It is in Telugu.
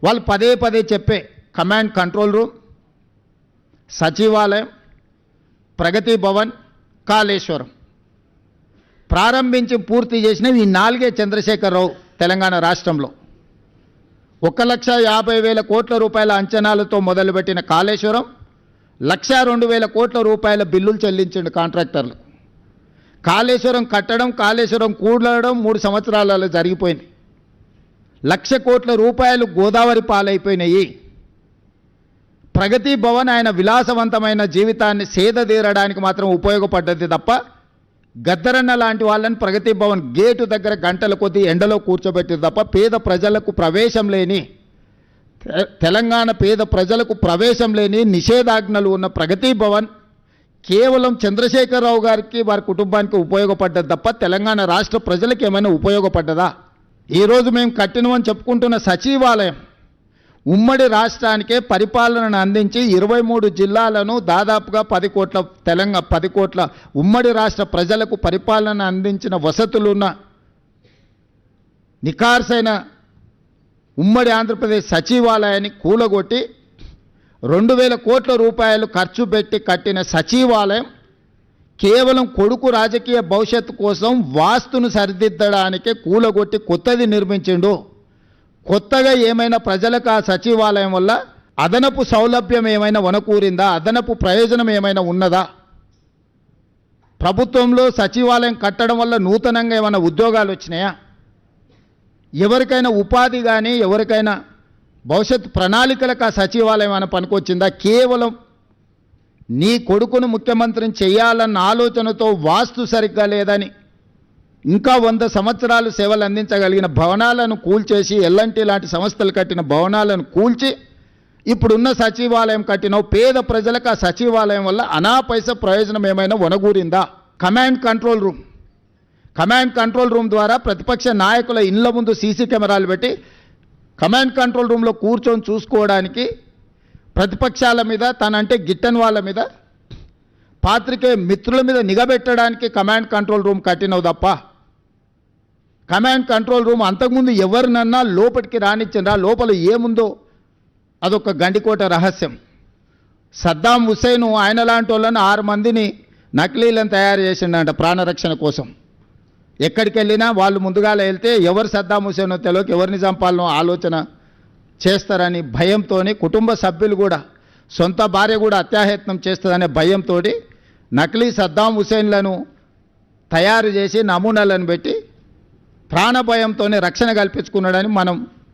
వాళ్ళు పదే పదే చెప్పే కమాండ్ కంట్రోల్ రూమ్, సచివాలయం, ప్రగతి భవన్, కాళేశ్వరం ప్రారంభించి పూర్తి చేసినవి ఈ 4 చంద్రశేఖరరావు తెలంగాణ రాష్ట్రంలో. 1,50,000 కోట్ల రూపాయల అంచనాలతో మొదలుపెట్టిన కాళేశ్వరం 1,02,000 కోట్ల రూపాయల బిల్లులు చెల్లించిండు కాంట్రాక్టర్లు. కాళేశ్వరం కట్టడం, కాళేశ్వరం కూడడం 3 సంవత్సరాలలో జరిగిపోయింది. 1,00,000 కోట్ల రూపాయలు గోదావరి పాలైపోయినాయి. ప్రగతి భవన్ ఆయన విలాసవంతమైన జీవితాన్ని సేదతీరడానికి మాత్రం ఉపయోగపడ్డది తప్ప గద్దరన్న లాంటి వాళ్ళని ప్రగతి భవన్ గేటు దగ్గర గంటల కొద్దీ ఎండలో కూర్చోబెట్టింది తప్ప పేద ప్రజలకు ప్రవేశం లేని, తెలంగాణ పేద ప్రజలకు ప్రవేశం లేని నిషేధాజ్ఞలు ఉన్న ప్రగతి భవన్ కేవలం చంద్రశేఖరరావు గారికి వారి కుటుంబానికి ఉపయోగపడ్డది తప్ప తెలంగాణ రాష్ట్ర ప్రజలకు ఏమైనా ఉపయోగపడ్డదా? ఈరోజు మేము కట్టినమని చెప్పుకుంటున్న సచివాలయం ఉమ్మడి రాష్ట్రానికే పరిపాలనను అందించి 23 జిల్లాలను దాదాపుగా 10 కోట్ల ఉమ్మడి రాష్ట్ర ప్రజలకు పరిపాలన అందించిన వసతులున్న నిఖార్సైన ఉమ్మడి ఆంధ్రప్రదేశ్ సచివాలయాన్ని కూలగొట్టి 2,000 కోట్ల రూపాయలు ఖర్చు పెట్టి కట్టిన సచివాలయం కేవలం కొడుకు రాజకీయ భవిష్యత్తు కోసం వాస్తును సరిదిద్దడానికే కూలగొట్టి కొత్తది నిర్మించిండు. కొత్తగా ఏమైనా ప్రజలకు ఆ సచివాలయం వల్ల అదనపు సౌలభ్యం ఏమైనా వనకూరిందా? అదనపు ప్రయోజనం ఏమైనా ఉన్నదా? ప్రభుత్వంలో సచివాలయం కట్టడం వల్ల నూతనంగా ఏమైనా ఉద్యోగాలు వచ్చినాయా? ఎవరికైనా ఉపాధి కానీ ఎవరికైనా భవిష్యత్ ప్రణాళికలకు ఆ సచివాలయం అని పనికొచ్చిందా? కేవలం నీ కొడుకును ముఖ్యమంత్రిని చేయాలన్న ఆలోచనతో వాస్తు సరిగ్గా లేదని ఇంకా 100 సంవత్సరాలు సేవలు అందించగలిగిన భవనాలను కూల్చేసి ఎల్ఎన్టీ లాంటి సంస్థలు కట్టిన భవనాలను కూల్చి ఇప్పుడున్న సచివాలయం కట్టిన పేద ప్రజలకు ఆ సచివాలయం వల్ల అనాపైస ప్రయోజనం ఏమైనా వనగూరిందా? కమాండ్ కంట్రోల్ రూమ్ ద్వారా ప్రతిపక్ష నాయకుల ఇళ్ల ముందు సీసీ కెమెరాలు పెట్టి కమాండ్ కంట్రోల్ రూమ్లో కూర్చొని చూసుకోవడానికి ప్రతిపక్షాల మీద, తనంటే గిట్టని వాళ్ళ మీద, పాత్రికేయ మిత్రుల మీద నిఘబెట్టడానికి కమాండ్ కంట్రోల్ రూమ్ కట్టినవు తప్ప కమాండ్ కంట్రోల్ రూమ్ అంతకుముందు ఎవరినన్నా లోపలికి రానిచ్చిండ్రా? లోపల ఏముందో అదొక గండికోట రహస్యం. సద్దాం హుస్సేన్ ఆయన లాంటి వాళ్ళని 6 మందిని నకిలీలను తయారు చేసిండంట ప్రాణరక్షణ కోసం. ఎక్కడికి వెళ్ళినా వాళ్ళు ముందుగా వెళ్తే ఎవరు సద్దాం హుస్సేనో తెలియక ఎవరిని చంపాలనో ఆలోచన చేస్తారని భయంతో కుటుంబ సభ్యులు కూడా, సొంత భార్య కూడా అత్యాయత్నం చేస్తుందనే భయంతో నకిలీ సద్దాం హుస్సేన్లను తయారు చేసి నమూనాలను పెట్టి ప్రాణభయంతోనే రక్షణ కల్పించుకున్నాడని మనం